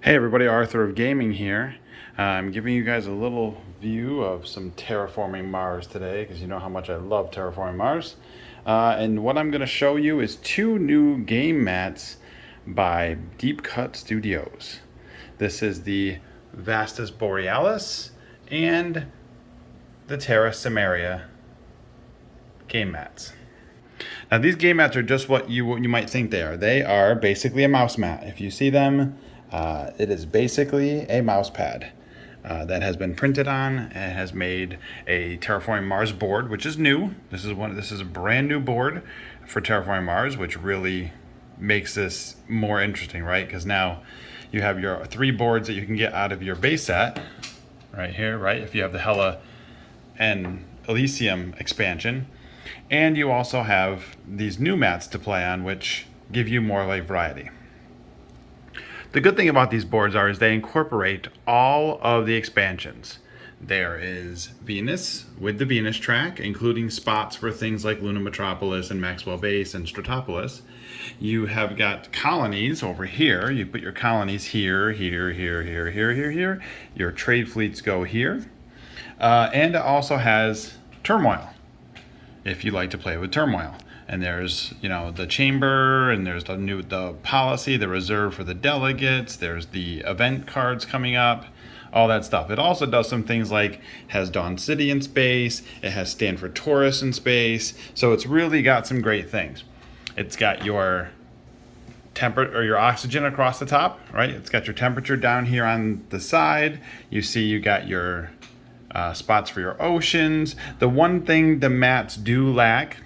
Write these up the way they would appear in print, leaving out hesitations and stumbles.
Hey everybody, Arthur of Gaming here. I'm giving you guys a little view of some Terraforming Mars today because you know how much I love Terraforming Mars. And what I'm going to show you is two new game mats by Deep Cut Studios. This is the Vastitis Borealis and the Terraforming game mats. Now these game mats are just what you might think they are. They are basically a mouse mat. If you see them, it is basically a mouse pad that has been printed on and has made a Terraforming Mars board, which is new. This is a brand new board for Terraforming Mars, which really makes this more interesting, right? Because now you have your 3 boards that you can get out of your base set right here, right? If you have the Hela and Elysium expansion, and you also have these new mats to play on, which give you more like variety. The good thing about these boards is they incorporate all of the expansions. There is Venus with the Venus track, including spots for things like Luna Metropolis and Maxwell Base and Stratopolis. You have got colonies over here. You put your colonies here, here, here, here, here, here, here. Your trade fleets go here. And it also has turmoil, if you like to play with turmoil. And there's, the chamber, and there's the policy, the reserve for the delegates. There's the event cards coming up, all that stuff. It also does some things like has Dawn City in space. It has Stanford Taurus in space. So it's really got some great things. It's got your your oxygen across the top, right? It's got your temperature down here on the side. You see you got your spots for your oceans. The one thing the mats do lack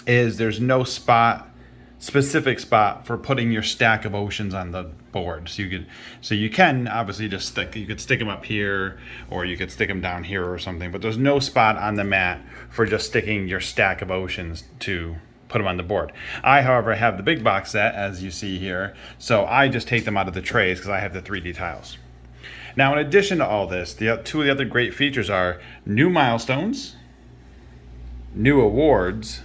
is there's no specific spot for putting your stack of oceans on the board. So you can obviously just you could stick them up here, or you could stick them down here or something, but there's no spot on the mat for just sticking your stack of oceans to put them on the board. I, however, have the big box set, as you see here, so I just take them out of the trays because I have the 3D tiles. Now, in addition to all this, two of the other great features are new milestones, new awards,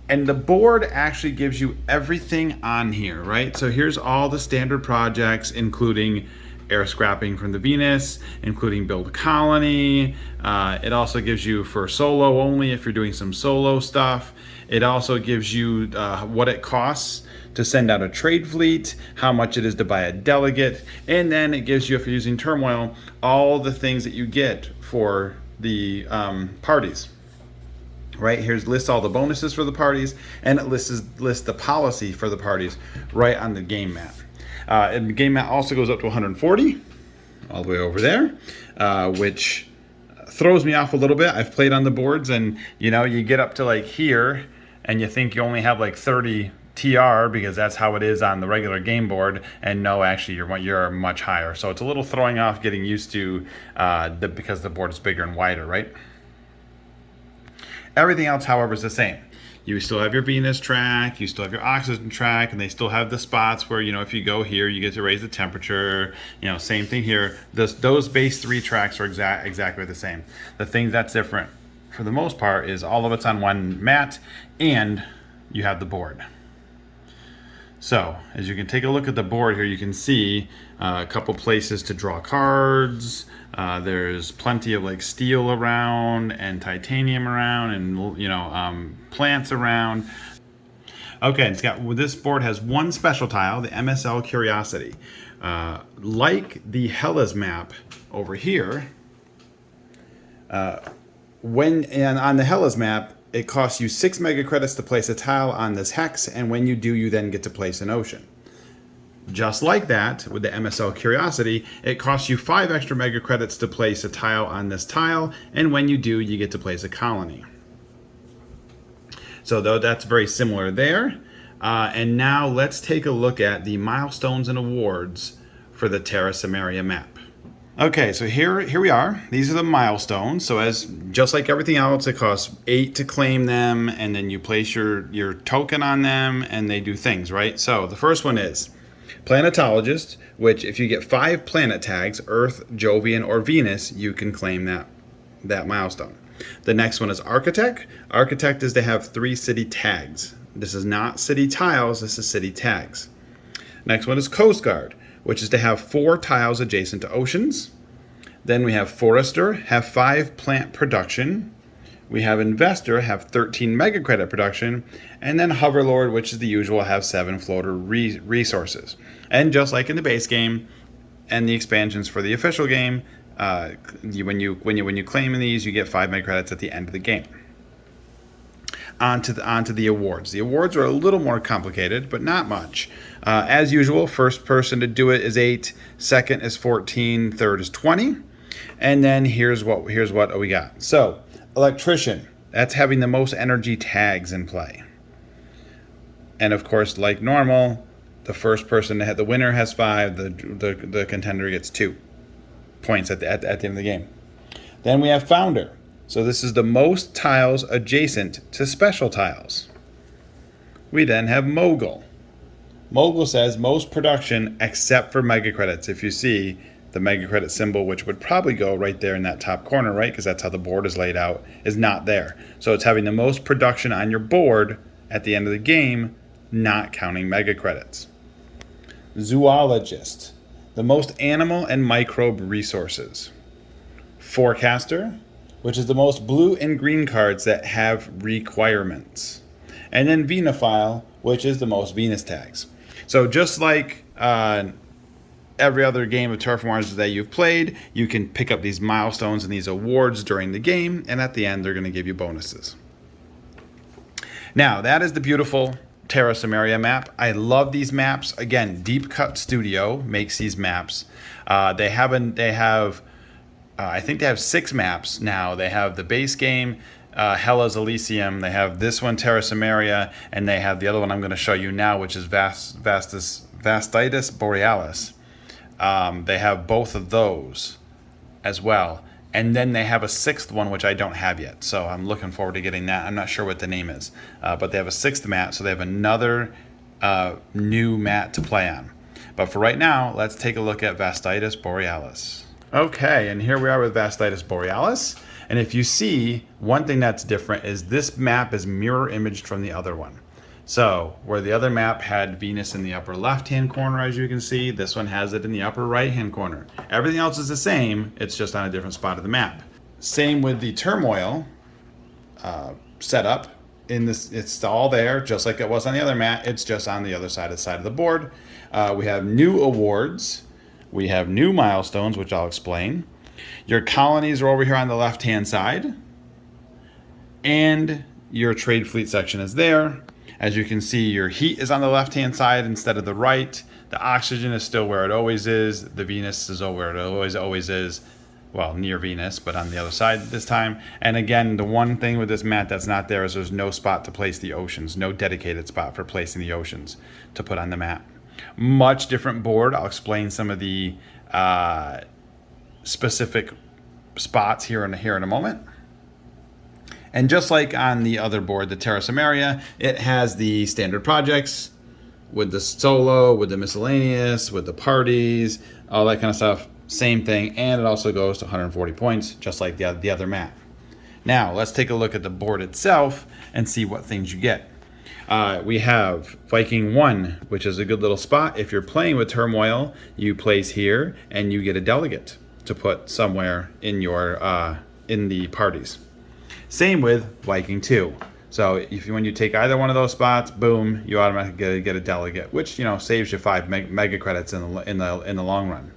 and the board actually gives you everything on here, right? So here's all the standard projects, including air scrapping from the Venus, including build a colony. It also gives you for solo only if you're doing some solo stuff. It also gives you what it costs to send out a trade fleet, how much it is to buy a delegate, and then it gives you, if you're using turmoil, all the things that you get for the parties. Right here's lists all the bonuses for the parties, and it lists the policy for the parties right on the game mat. And the game mat also goes up to 140, all the way over there, which throws me off a little bit. I've played on the boards, and you get up to like here, and you think you only have like 30 TR because that's how it is on the regular game board, and no, actually you're much higher. So it's a little throwing off getting used to because the board is bigger and wider, right? Everything else, however, is the same. You still have your Venus track, you still have your oxygen track, and they still have the spots where, if you go here, you get to raise the temperature. Same thing here. Those base 3 tracks are exactly the same. The thing that's different, for the most part, is all of it's on one mat, and you have the board. So, as you can take a look at the board here, you can see a couple places to draw cards. There's plenty of like steel around and titanium around, and plants around. Okay, this board has one special tile, the MSL Curiosity. Like the Hela's map over here, on the Hela's map, it costs you 6 mega credits to place a tile on this hex, and when you do, you then get to place an ocean. Just like that, with the MSL Curiosity, it costs you 5 extra mega credits to place a tile on this tile, and when you do, you get to place a colony. So though that's very similar there. And now let's take a look at the Milestones and Awards for the Terraforming map. Okay, so here we are. These are the milestones. So just like everything else, it costs 8 to claim them, and then you place your token on them, and they do things, right? So the first one is Planetologist, which if you get 5 planet tags, Earth, Jovian, or Venus, you can claim that milestone. The next one is Architect. Architect is to have 3 city tags. This is not city tiles, this is city tags. Next one is Coast Guard, which is to have 4 tiles adjacent to oceans. Then we have Forester, have 5 plant production. We have Investor, have 13 mega credit production. And then Hoverlord, which is the usual, have 7 floater resources. And just like in the base game and the expansions for the official game, when you claim these, you get 5 mega credits at the end of the game. Onto the awards. The awards are a little more complicated, but not much. As usual, first person to do it is 8, second is 14, third is 20. And then here's what we got. So, electrician, that's having the most energy tags in play. And of course, like normal, the first person to hit the winner has 5, the contender gets 2 points at the end of the game. Then we have founder. So this is the most tiles adjacent to special tiles. We then have mogul. Mogul says most production except for mega credits. If you see the mega credit symbol, which would probably go right there in that top corner, right? Because that's how the board is laid out, is not there. So it's having the most production on your board at the end of the game, not counting mega credits. Zoologist, the most animal and microbe resources. Forecaster, which is the most blue and green cards that have requirements. And then Venophile, which is the most Venus tags. So just like every other game of Terraforming Mars that you've played, you can pick up these milestones and these awards during the game, and at the end they're going to give you bonuses. Now, that is the beautiful Terra Samaria map. I love these maps. Again, Deep Cut Studio makes these maps. I think they have 6 maps now. They have the base game, Hellas Elysium. They have this one, Terra Samaria, and they have the other one I'm going to show you now, which is Vastitis Borealis. They have both of those as well. And then they have a 6th one, which I don't have yet. So I'm looking forward to getting that. I'm not sure what the name is. But they have a 6th map, so they have another new map to play on. But for right now, let's take a look at Vastitis Borealis. Okay, and here we are with Vastitis Borealis. And if you see, one thing that's different is this map is mirror imaged from the other one. So, where the other map had Venus in the upper left-hand corner, as you can see, this one has it in the upper right-hand corner. Everything else is the same, it's just on a different spot of the map. Same with the turmoil setup. It's all there, just like it was on the other map. It's just on the other side of the board. We have new awards. We have new milestones, which I'll explain. Your colonies are over here on the left-hand side. And your trade fleet section is there. As you can see, your heat is on the left-hand side instead of the right. The oxygen is still where it always is. The Venus is over where it always is. Well, near Venus, but on the other side this time. And again, the one thing with this map that's not there is there's no spot to place the oceans. No dedicated spot for placing the oceans to put on the map. Much different board. I'll explain some of the specific spots here in a moment. And just like on the other board, the Terra Samaria, it has the standard projects with the solo, with the miscellaneous, with the parties, all that kind of stuff. Same thing, and it also goes to 140 points, just like the other map. Now, let's take a look at the board itself and see what things you get. We have Viking 1, which is a good little spot. If you're playing with Turmoil, you place here, and you get a delegate to put somewhere in your in the parties. Same with Viking 2. So when you take either one of those spots, boom, you automatically get a delegate, which saves you 5 mega credits in the long run.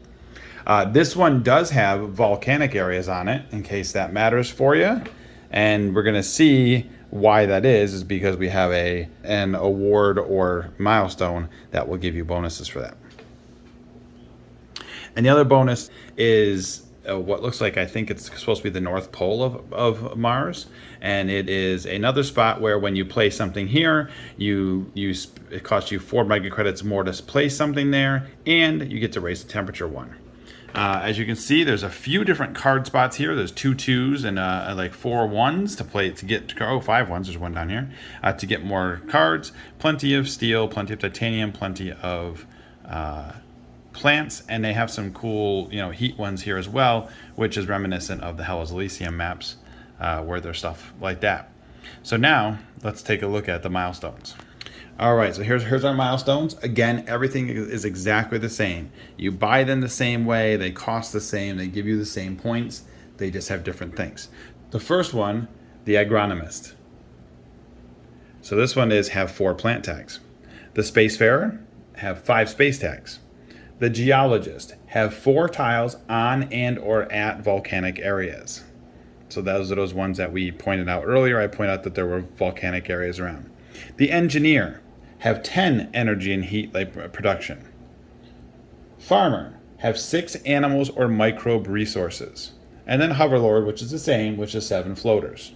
This one does have volcanic areas on it, in case that matters for you, and we're gonna see why that is because we have an award or milestone that will give you bonuses for that. And the other bonus is what looks like, I think it's supposed to be the North Pole of Mars, and it is another spot where when you place something here, it costs you 4 mega credits more to place something there, and you get to raise the temperature 1. As you can see, there's a few different card spots here. There's 2 2s and like 4 1s to get 5 1s. There's one down here to get more cards. Plenty of steel, plenty of titanium, plenty of plants, and they have some cool heat ones here as well, which is reminiscent of the Hellas Elysium maps where there's stuff like that. So now let's take a look at the milestones. All right, so here's our milestones. Again, everything is exactly the same. You buy them the same way, they cost the same, they give you the same points, they just have different things. The first one, the Agronomist. So this one is have 4 plant tags. The Spacefarer, have 5 space tags. The Geologist, have 4 tiles on and or at volcanic areas. So those are those ones that we pointed out earlier. I pointed out that there were volcanic areas around. The Engineer, have 10 energy and heat production. Farmer, have 6 animals or microbe resources. And then Hoverlord, which is the same, which is 7 floaters.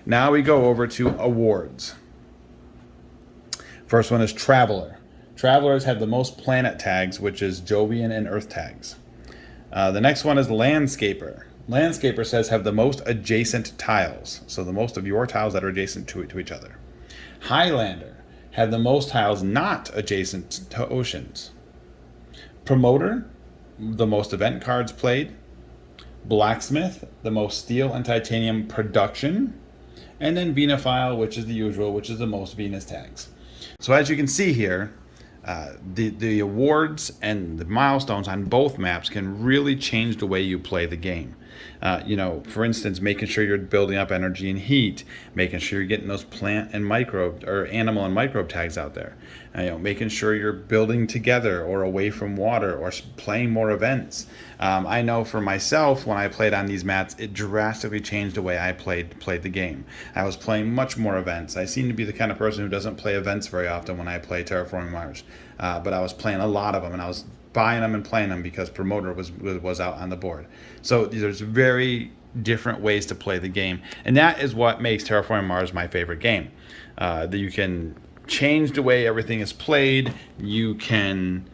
Now we go over to awards. First one is Traveler. Travelers have the most planet tags, which is Jovian and Earth tags. The next one is Landscaper. Landscaper says have the most adjacent tiles. So the most of your tiles that are adjacent to each other. Highlander, have the most tiles not adjacent to oceans. Promoter, the most event cards played. Blacksmith, the most steel and titanium production. And then Venophile, which is the usual, which is the most Venus tags. So as you can see here, the awards and the milestones on both maps can really change the way you play the game. For instance, making sure you're building up energy and heat, making sure you're getting those plant and microbe or animal and microbe tags out there, making sure you're building together or away from water or playing more events. I know for myself, when I played on these mats, it drastically changed the way I played the game. I was playing much more events. I seem to be the kind of person who doesn't play events very often when I play Terraforming Mars, but I was playing a lot of them, and I was buying them and playing them because Promoter was out on the board. So there's very different ways to play the game, and that is what makes Terraforming Mars my favorite game. That you can change the way everything is played. You can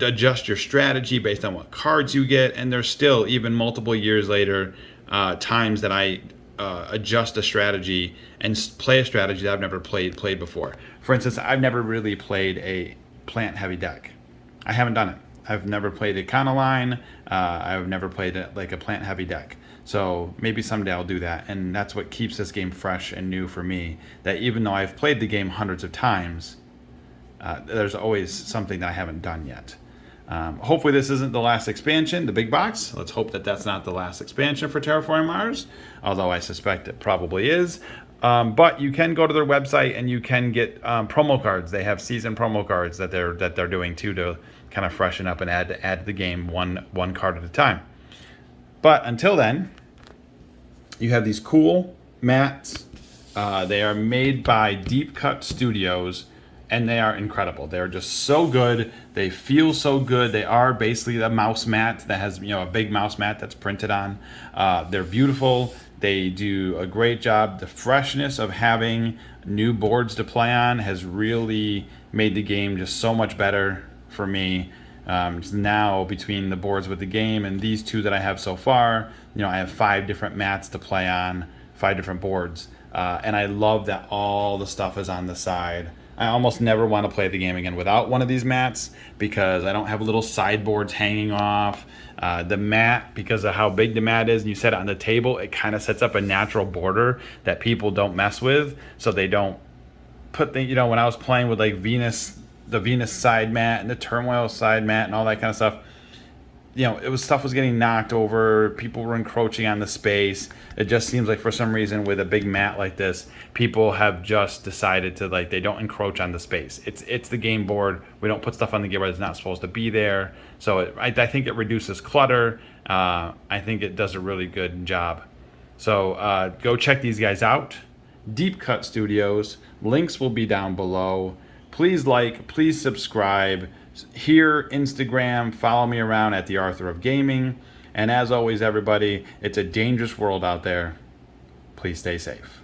adjust your strategy based on what cards you get, and there's still, even multiple years later, times that I adjust a strategy and play a strategy that I've never played before. For instance, I've never really played a plant heavy deck. I haven't done it. I've never played a Econoline. I've never played like a plant heavy deck. So maybe someday I'll do that, and that's what keeps this game fresh and new for me. That even though I've played the game hundreds of times, there's always something that I haven't done yet. Hopefully this isn't the last expansion, the big box. Let's hope that that's not the last expansion for Terraforming Mars, although I suspect it probably is. But you can go to their website and you can get promo cards. They have season promo cards that they're doing too, to kind of freshen up and add to the game one card at a time. But until then, you have these cool mats. They are made by Deep Cut Studios, and they are incredible. They're just so good. They feel so good. They are basically the mouse mat that has a big mouse mat that's printed on. They're beautiful. They do a great job. The freshness of having new boards to play on has really made the game just so much better for me. Now, between the boards with the game and these 2 that I have so far, I have 5 different mats to play on, 5 different boards. And I love that all the stuff is on the side. I almost never want to play the game again without one of these mats, because I don't have little sideboards hanging off. The mat, because of how big the mat is, and you set it on the table, it kind of sets up a natural border that people don't mess with, so they don't put when I was playing with like the Venus side mat and the Turmoil side mat and all that kind of stuff, stuff was getting knocked over. People were encroaching on the space. It just seems like for some reason with a big mat like this, people have just decided to they don't encroach on the space. It's the game board. We don't put stuff on the game board that's not supposed to be there. So I think it reduces clutter. I think it does a really good job. So go check these guys out. Deep Cut Studios. Links will be down below. Please please subscribe. Here, Instagram, follow me around at the Arthur of Gaming. And as always, everybody, it's a dangerous world out there. Please stay safe.